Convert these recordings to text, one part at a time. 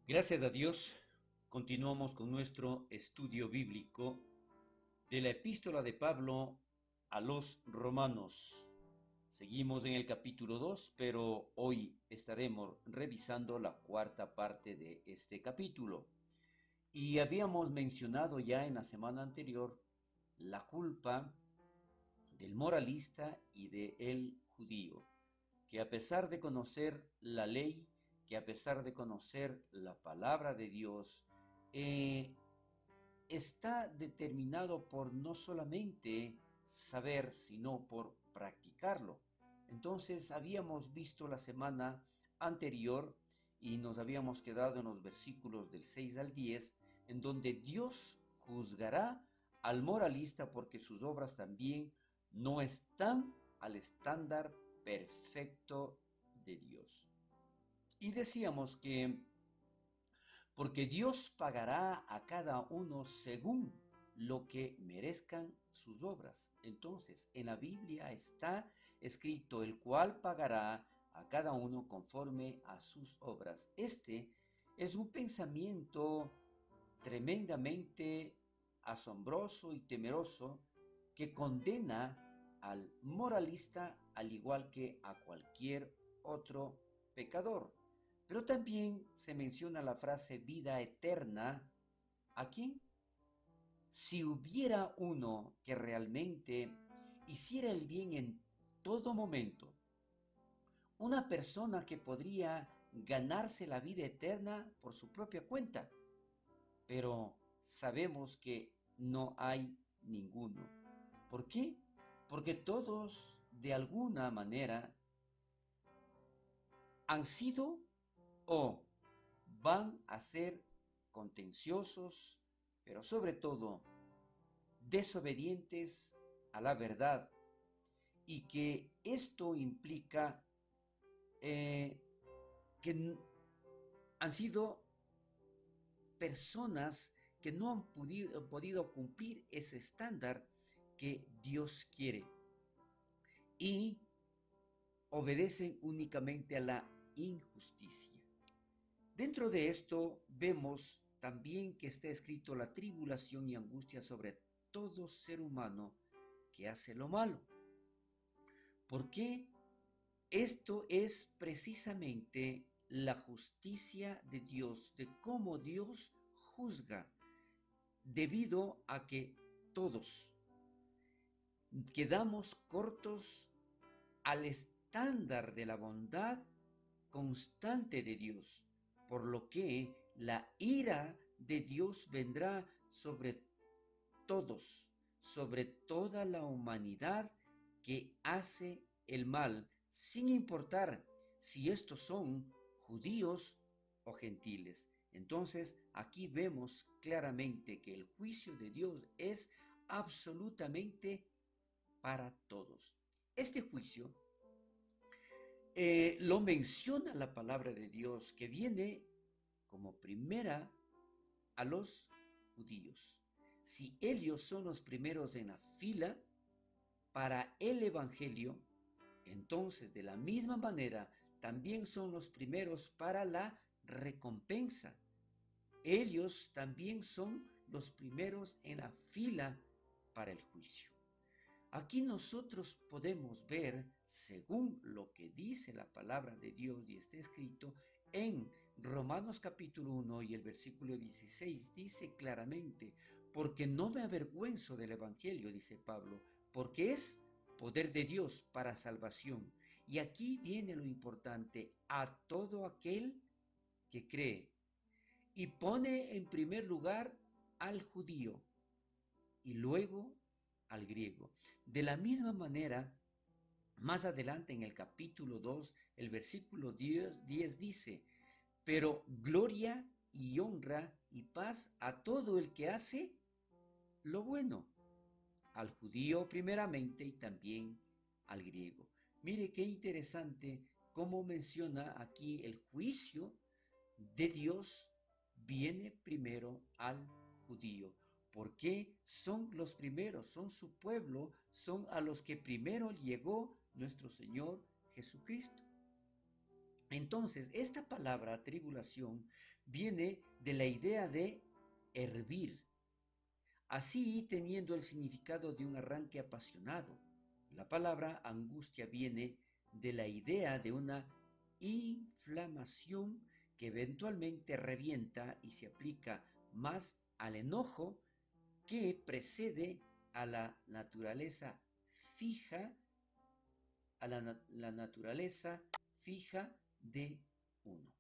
Gracias a Dios, continuamos con nuestro estudio bíblico de la epístola de Pablo a los romanos. Seguimos en el capítulo 2, pero hoy estaremos revisando la cuarta parte de este capítulo. Y habíamos mencionado ya en la semana anterior la culpa del moralista y del judío, que a pesar de conocer la ley, que a pesar de conocer la palabra de Dios, eh, está determinado por no solamente saber, sino por practicarlo. Entonces habíamos visto la semana anterior y nos habíamos quedado en los versículos del 6 al 10, en donde Dios juzgará al moralista porque sus obras también no están al estándar perfecto de Dios. Y decíamos que porque Dios pagará a cada uno según lo que merezcan sus obras. Entonces, en la Biblia está escrito el cual pagará a cada uno conforme a sus obras. Este es un pensamiento tremendamente asombroso y temeroso que condena al moralista al igual que a cualquier otro pecador. Pero también se menciona la frase vida eterna. ¿A quién? Si hubiera uno que realmente hiciera el bien en todo momento, una persona que podría ganarse la vida eterna por su propia cuenta, pero sabemos que no hay ninguno. ¿Por qué? Porque todos de alguna manera han sido o van a ser contenciosos, pero sobre todo desobedientes a la verdad, y que esto implica que han sido personas que no han podido cumplir ese estándar que Dios quiere y obedecen únicamente a la injusticia. Dentro de esto vemos también que está escrito la tribulación y angustia sobre todo ser humano que hace lo malo. ¿Por qué? Esto es precisamente la justicia de Dios, de cómo Dios juzga, debido a que todos quedamos cortos al estándar de la bondad constante de Dios, por lo que la ira de Dios vendrá sobre todos, sobre toda la humanidad que hace el mal, sin importar si estos son judíos o gentiles. Entonces, aquí vemos claramente que el juicio de Dios es absolutamente para todos. Este juicio lo menciona la palabra de Dios, que viene como primera a los judíos. Si ellos son los primeros en la fila para el Evangelio, entonces de la misma manera también son los primeros para la recompensa. Ellos también son los primeros en la fila para el juicio. Aquí nosotros podemos ver, según lo que dice la palabra de Dios y está escrito en Romanos capítulo 1 y el versículo 16, dice claramente, porque no me avergüenzo del Evangelio, dice Pablo, porque es poder de Dios para salvación. Y aquí viene lo importante, a todo aquel que cree y pone en primer lugar al judío y luego al griego. De la misma manera, más adelante en el capítulo 2, el versículo 10 dice, pero gloria y honra y paz a todo el que hace lo bueno, al judío primeramente y también al griego. Mire qué interesante cómo menciona aquí el juicio de Dios viene primero al judío. Porque son los primeros, son su pueblo, son a los que primero llegó nuestro Señor Jesucristo. Entonces, esta palabra tribulación viene de la idea de hervir, así teniendo el significado de un arranque apasionado. La palabra angustia viene de la idea de una inflamación que eventualmente revienta y se aplica más al enojo que precede a la naturaleza fija, la naturaleza fija de uno.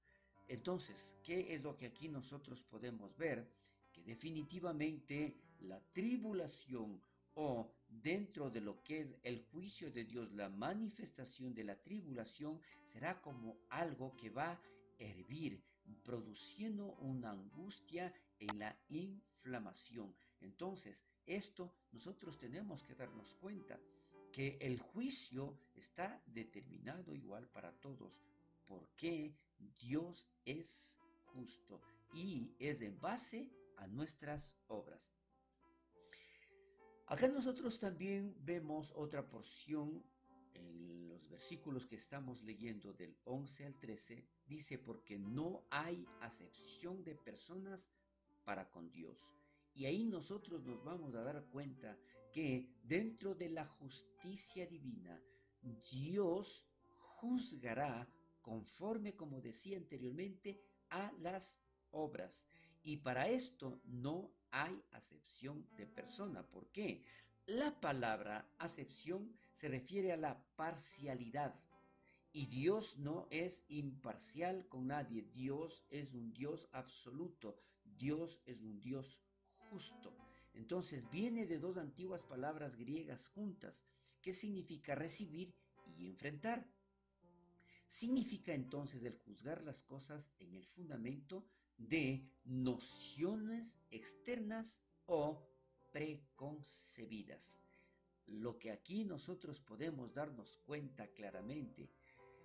Entonces, ¿qué es lo que aquí nosotros podemos ver? Que definitivamente la tribulación o dentro de lo que es el juicio de Dios, la manifestación de la tribulación será como algo que va a hervir, produciendo una angustia en la inflamación. Entonces, esto nosotros tenemos que darnos cuenta que el juicio está determinado igual para todos, porque Dios es justo y es en base a nuestras obras. Acá nosotros también vemos otra porción en los versículos que estamos leyendo del 11 al 13. Dice, porque no hay acepción de personas para con Dios. Y ahí nosotros nos vamos a dar cuenta que dentro de la justicia divina, Dios juzgará conforme, como decía anteriormente, a las obras. Y para esto no hay acepción de persona. ¿Por qué? La palabra acepción se refiere a la parcialidad. Y Dios no es imparcial con nadie. Dios es un Dios absoluto. Dios es un Dios justo. Entonces viene de dos antiguas palabras griegas juntas, que significa recibir y enfrentar. Significa entonces el juzgar las cosas en el fundamento de nociones externas o preconcebidas. Lo que aquí nosotros podemos darnos cuenta claramente,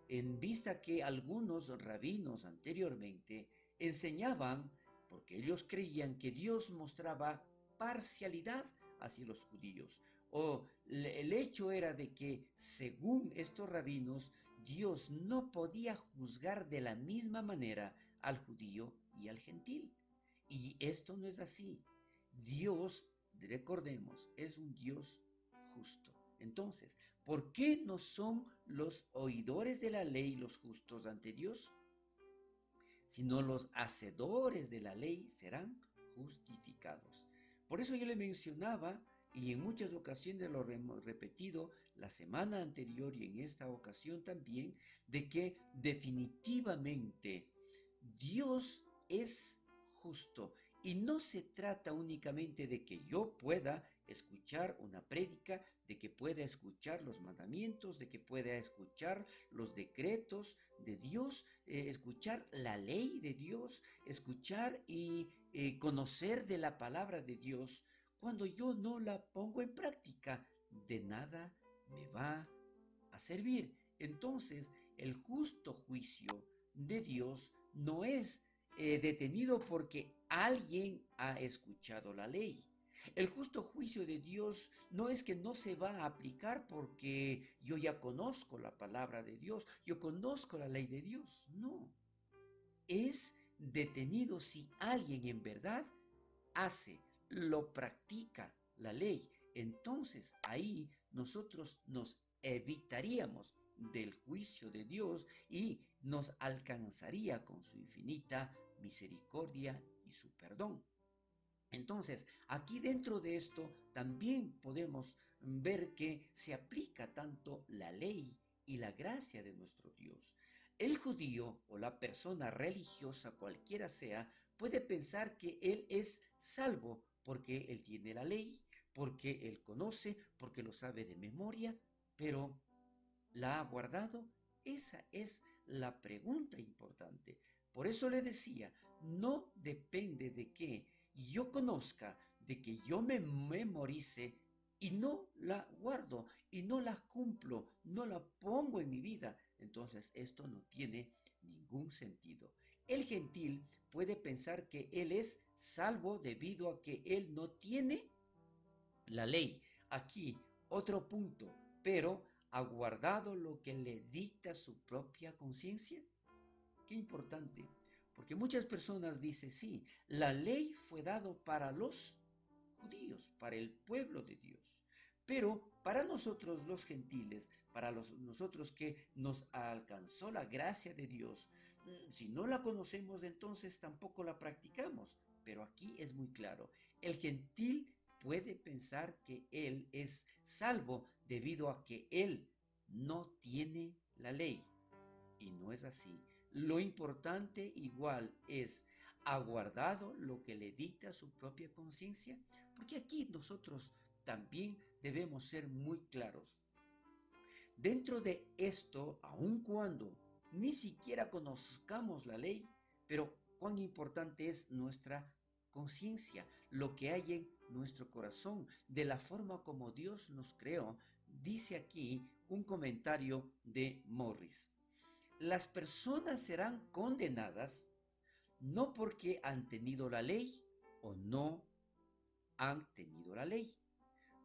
en vista que algunos rabinos anteriormente enseñaban, porque ellos creían que Dios mostraba parcialidad hacia los judíos, o el hecho era de que según estos rabinos Dios no podía juzgar de la misma manera al judío y al gentil. Y esto no es así. Dios, recordemos, es un Dios justo. Entonces, ¿por qué no son los oidores de la ley los justos ante Dios? Sino los hacedores de la ley serán justificados. Por eso yo le mencionaba, y en muchas ocasiones lo hemos repetido la semana anterior y en esta ocasión también, de que definitivamente Dios es justo. Y no se trata únicamente de que yo pueda escuchar una prédica, de que pueda escuchar los mandamientos, de que pueda escuchar los decretos de Dios, escuchar la ley de Dios, escuchar y conocer de la palabra de Dios. Cuando yo no la pongo en práctica, de nada me va a servir. Entonces, el justo juicio de Dios no es detenido porque alguien ha escuchado la ley. El justo juicio de Dios no es que no se va a aplicar porque yo ya conozco la palabra de Dios, yo conozco la ley de Dios. No, es detenido si alguien en verdad hace, lo practica la ley. Entonces ahí nosotros nos evitaríamos del juicio de Dios y nos alcanzaría con su infinita misericordia y su perdón. Entonces, aquí dentro de esto también podemos ver que se aplica tanto la ley y la gracia de nuestro Dios. El judío o la persona religiosa, cualquiera sea, puede pensar que él es salvo porque él tiene la ley, porque él conoce, porque lo sabe de memoria, pero ¿la ha guardado? Esa es la pregunta importante. Por eso le decía, no depende de que yo conozca, de que yo me memorice y no la guardo y no la cumplo, no la pongo en mi vida. Entonces esto no tiene ningún sentido. El gentil puede pensar que él es salvo debido a que él no tiene la ley. Aquí otro punto, pero ¿ha guardado lo que le dicta su propia conciencia? Qué importante, porque muchas personas dicen, sí, la ley fue dado para los judíos, para el pueblo de Dios. Pero para nosotros los gentiles, para nosotros que nos alcanzó la gracia de Dios, si no la conocemos, entonces tampoco la practicamos. Pero aquí es muy claro, el gentil puede pensar que él es salvo debido a que él no tiene la ley. Y no es así. Lo importante igual es, ¿ha guardado lo que le dicta su propia conciencia? Porque aquí nosotros también debemos ser muy claros. Dentro de esto, aun cuando ni siquiera conozcamos la ley, pero cuán importante es nuestra conciencia, lo que hay en nuestro corazón, de la forma como Dios nos creó. Dice aquí un comentario de Morris. Las personas serán condenadas no porque han tenido la ley o no han tenido la ley,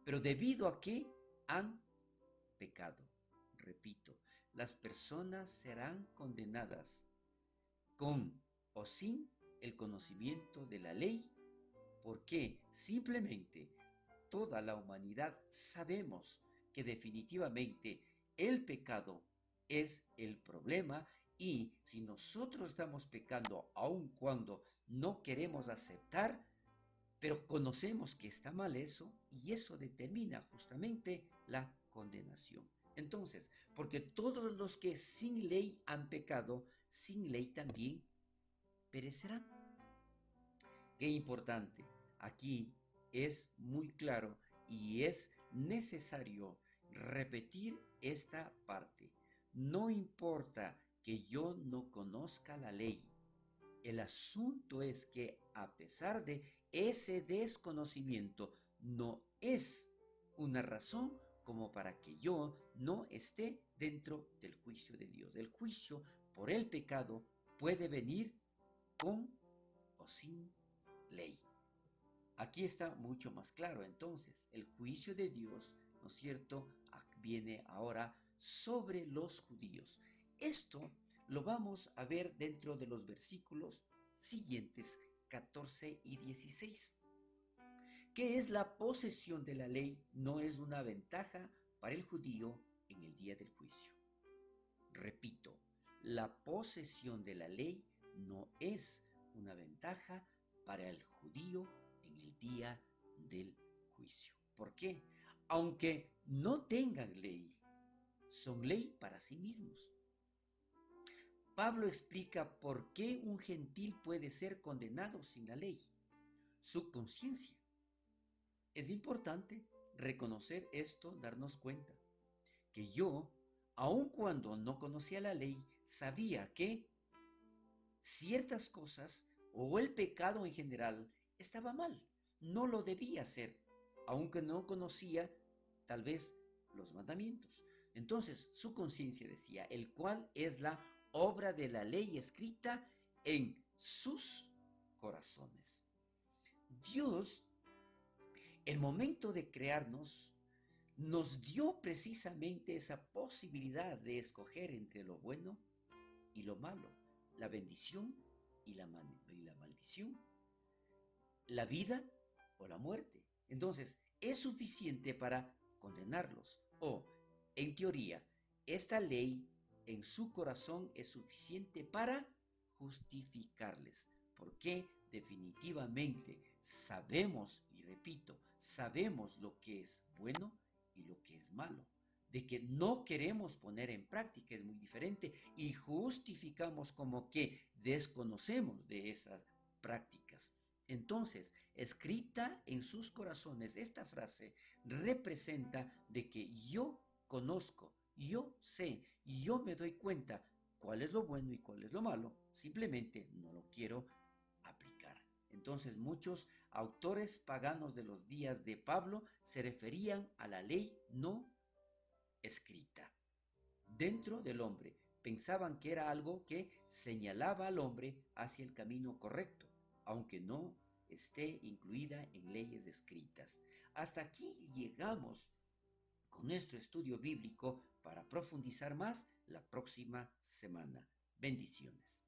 pero debido a que han pecado. Repito, las personas serán condenadas con o sin el conocimiento de la ley, porque simplemente toda la humanidad sabemos que definitivamente el pecado es el problema, y si nosotros estamos pecando aun cuando no queremos aceptar, pero conocemos que está mal eso, y eso determina justamente la condenación. Entonces, porque todos los que sin ley han pecado, sin ley también perecerán. Qué importante. Aquí es muy claro y es necesario repetir esta parte. No importa que yo no conozca la ley. El asunto es que a pesar de ese desconocimiento, no es una razón como para que yo no esté dentro del juicio de Dios. El juicio por el pecado puede venir con o sin ley. Aquí está mucho más claro. Entonces, el juicio de Dios, ¿no es cierto?, viene ahora sobre los judíos. Esto lo vamos a ver dentro de los versículos siguientes, 14 y 16. ¿Qué es la posesión de la ley? No es una ventaja para el judío en el día del juicio. Repito, la posesión de la ley no es una ventaja para el judío en el día del juicio. ¿Por qué? Aunque no tengan ley, son ley para sí mismos. Pablo explica por qué un gentil puede ser condenado sin la ley: su conciencia. Es importante reconocer esto, darnos cuenta que yo, aun cuando no conocía la ley, sabía que ciertas cosas o el pecado en general estaba mal, no lo debía hacer, aunque no conocía tal vez los mandamientos. Entonces su conciencia decía, el cual es la obra de la ley escrita en sus corazones. Dios, el momento de crearnos, nos dio precisamente esa posibilidad de escoger entre lo bueno y lo malo, la bendición y la maldición, la vida o la muerte. Entonces, es suficiente para condenarlos. O, en teoría, esta ley en su corazón es suficiente para justificarles. Porque definitivamente sabemos, y repito, sabemos lo que es bueno y lo que es malo. De que no queremos poner en práctica es muy diferente, y justificamos como que desconocemos de esas prácticas. Entonces, escrita en sus corazones, esta frase representa de que yo conozco, yo sé, yo me doy cuenta cuál es lo bueno y cuál es lo malo, simplemente no lo quiero aplicar. Entonces, muchos autores paganos de los días de Pablo se referían a la ley no escrita dentro del hombre. Pensaban que era algo que señalaba al hombre hacia el camino correcto, aunque no esté incluida en leyes escritas. Hasta aquí llegamos con nuestro estudio bíblico. Para profundizar más la próxima semana. Bendiciones.